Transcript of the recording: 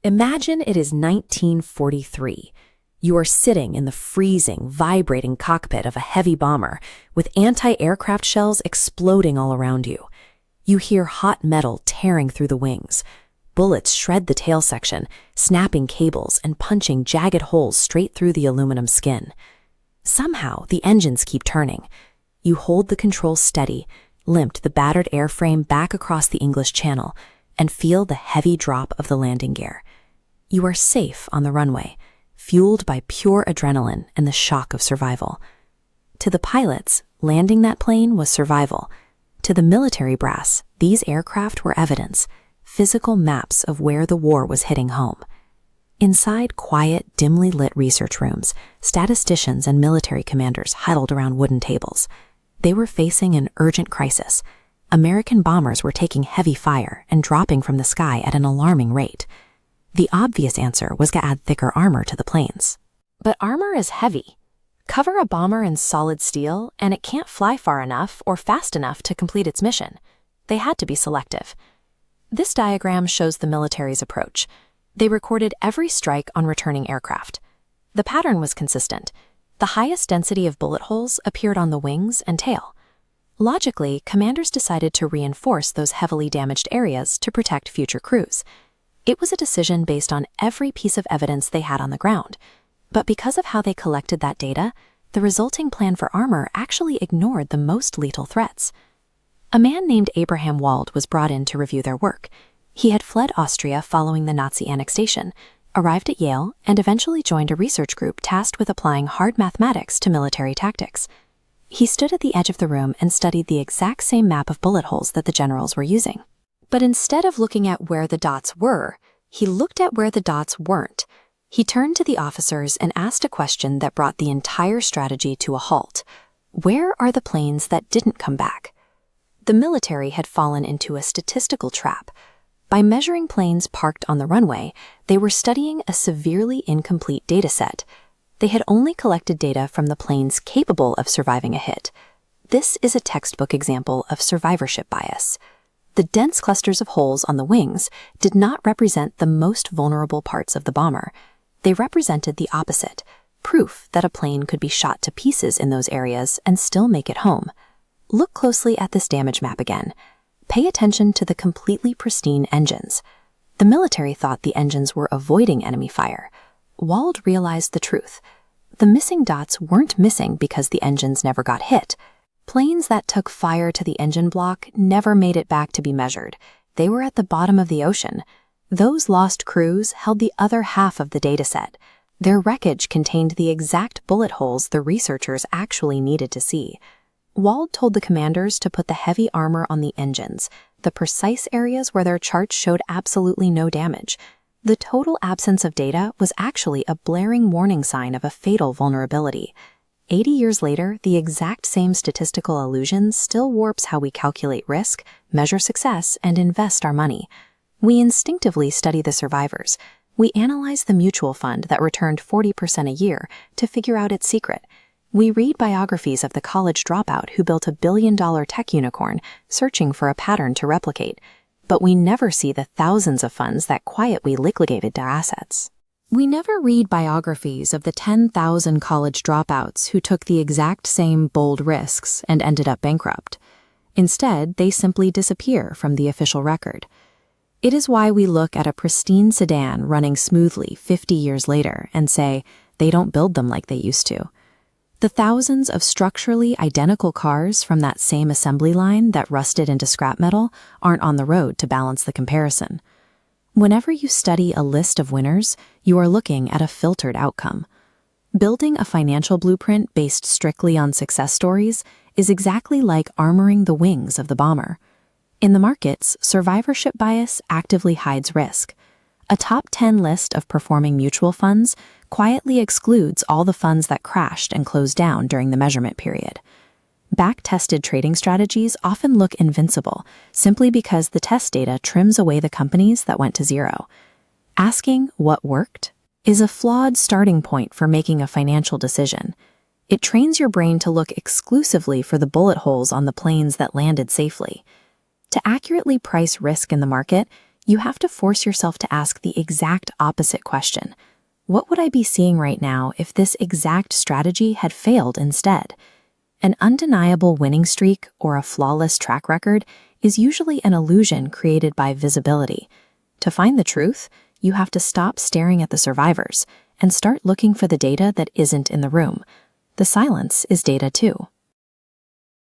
Imagine it is 1943. You are sitting in the freezing, vibrating cockpit of a heavy bomber with anti-aircraft shells exploding all around you. You hear hot metal tearing through the wings. Bullets shred the tail section, snapping cables and punching jagged holes straight through the aluminum skin. Somehow, the engines keep turning. You hold the controls steady, limp the battered airframe back across the English Channel, and feel the heavy drop of the landing gear. You are safe on the runway, fueled by pure adrenaline and the shock of survival. To the pilots, landing that plane was survival. To the military brass, these aircraft were evidence, physical maps of where the war was hitting home. Inside quiet, dimly lit research rooms, statisticians and military commanders huddled around wooden tables. They were facing an urgent crisis. American bombers were taking heavy fire and dropping from the sky at an alarming rate. The obvious answer was to add thicker armor to the planes. But armor is heavy. Cover a bomber in solid steel, and it can't fly far enough or fast enough to complete its mission. They had to be selective. This diagram shows the military's approach. They recorded every strike on returning aircraft. The pattern was consistent. The highest density of bullet holes appeared on the wings and tail. Logically, commanders decided to reinforce those heavily damaged areas to protect future crews. It was a decision based on every piece of evidence they had on the ground. But because of how they collected that data, the resulting plan for armor actually ignored the most lethal threats. A man named Abraham Wald was brought in to review their work. He had fled Austria following the Nazi annexation, arrived at Yale, and eventually joined a research group tasked with applying hard mathematics to military tactics. He stood at the edge of the room and studied the exact same map of bullet holes that the generals were using. But instead of looking at where the dots were, he looked at where the dots weren't. He turned to the officers and asked a question that brought the entire strategy to a halt. Where are the planes that didn't come back? The military had fallen into a statistical trap. By measuring planes parked on the runway, they were studying a severely incomplete dataset. They had only collected data from the planes capable of surviving a hit. This is a textbook example of survivorship bias. The dense clusters of holes on the wings did not represent the most vulnerable parts of the bomber. They represented the opposite, proof that a plane could be shot to pieces in those areas and still make it home. Look closely at this damage map again. Pay attention to the completely pristine engines. The military thought the engines were avoiding enemy fire. Wald realized the truth. The missing dots weren't missing because the engines never got hit. Planes that took fire to the engine block never made it back to be measured. They were at the bottom of the ocean. Those lost crews held the other half of the dataset. Their wreckage contained the exact bullet holes the researchers actually needed to see. Wald told the commanders to put the heavy armor on the engines, the precise areas where their charts showed absolutely no damage. The total absence of data was actually a blaring warning sign of a fatal vulnerability. 80 years later, the exact same statistical illusion still warps how we calculate risk, measure success, and invest our money. We instinctively study the survivors. We analyze the mutual fund that returned 40% a year to figure out its secret. We read biographies of the college dropout who built a billion-dollar tech unicorn, searching for a pattern to replicate. But we never see the thousands of funds that quietly liquidated their assets. We never read biographies of the 10,000 college dropouts who took the exact same bold risks and ended up bankrupt. Instead, they simply disappear from the official record. It is why we look at a pristine sedan running smoothly 50 years later and say, they don't build them like they used to. The thousands of structurally identical cars from that same assembly line that rusted into scrap metal aren't on the road to balance the comparison. Whenever you study a list of winners, you are looking at a filtered outcome. Building a financial blueprint based strictly on success stories is exactly like armoring the wings of the bomber. In the markets, survivorship bias actively hides risk. A top 10 list of performing mutual funds quietly excludes all the funds that crashed and closed down during the measurement period. Back-tested trading strategies often look invincible simply because the test data trims away the companies that went to zero. Asking what worked is a flawed starting point for making a financial decision. It trains your brain to look exclusively for the bullet holes on the planes that landed safely. To accurately price risk in the market, You have to force yourself to ask the exact opposite question. What would I be seeing right now if this exact strategy had failed instead? An undeniable winning streak or a flawless track record is usually an illusion created by visibility. To find the truth, you have to stop staring at the survivors and start looking for the data that isn't in the room. The silence is data too.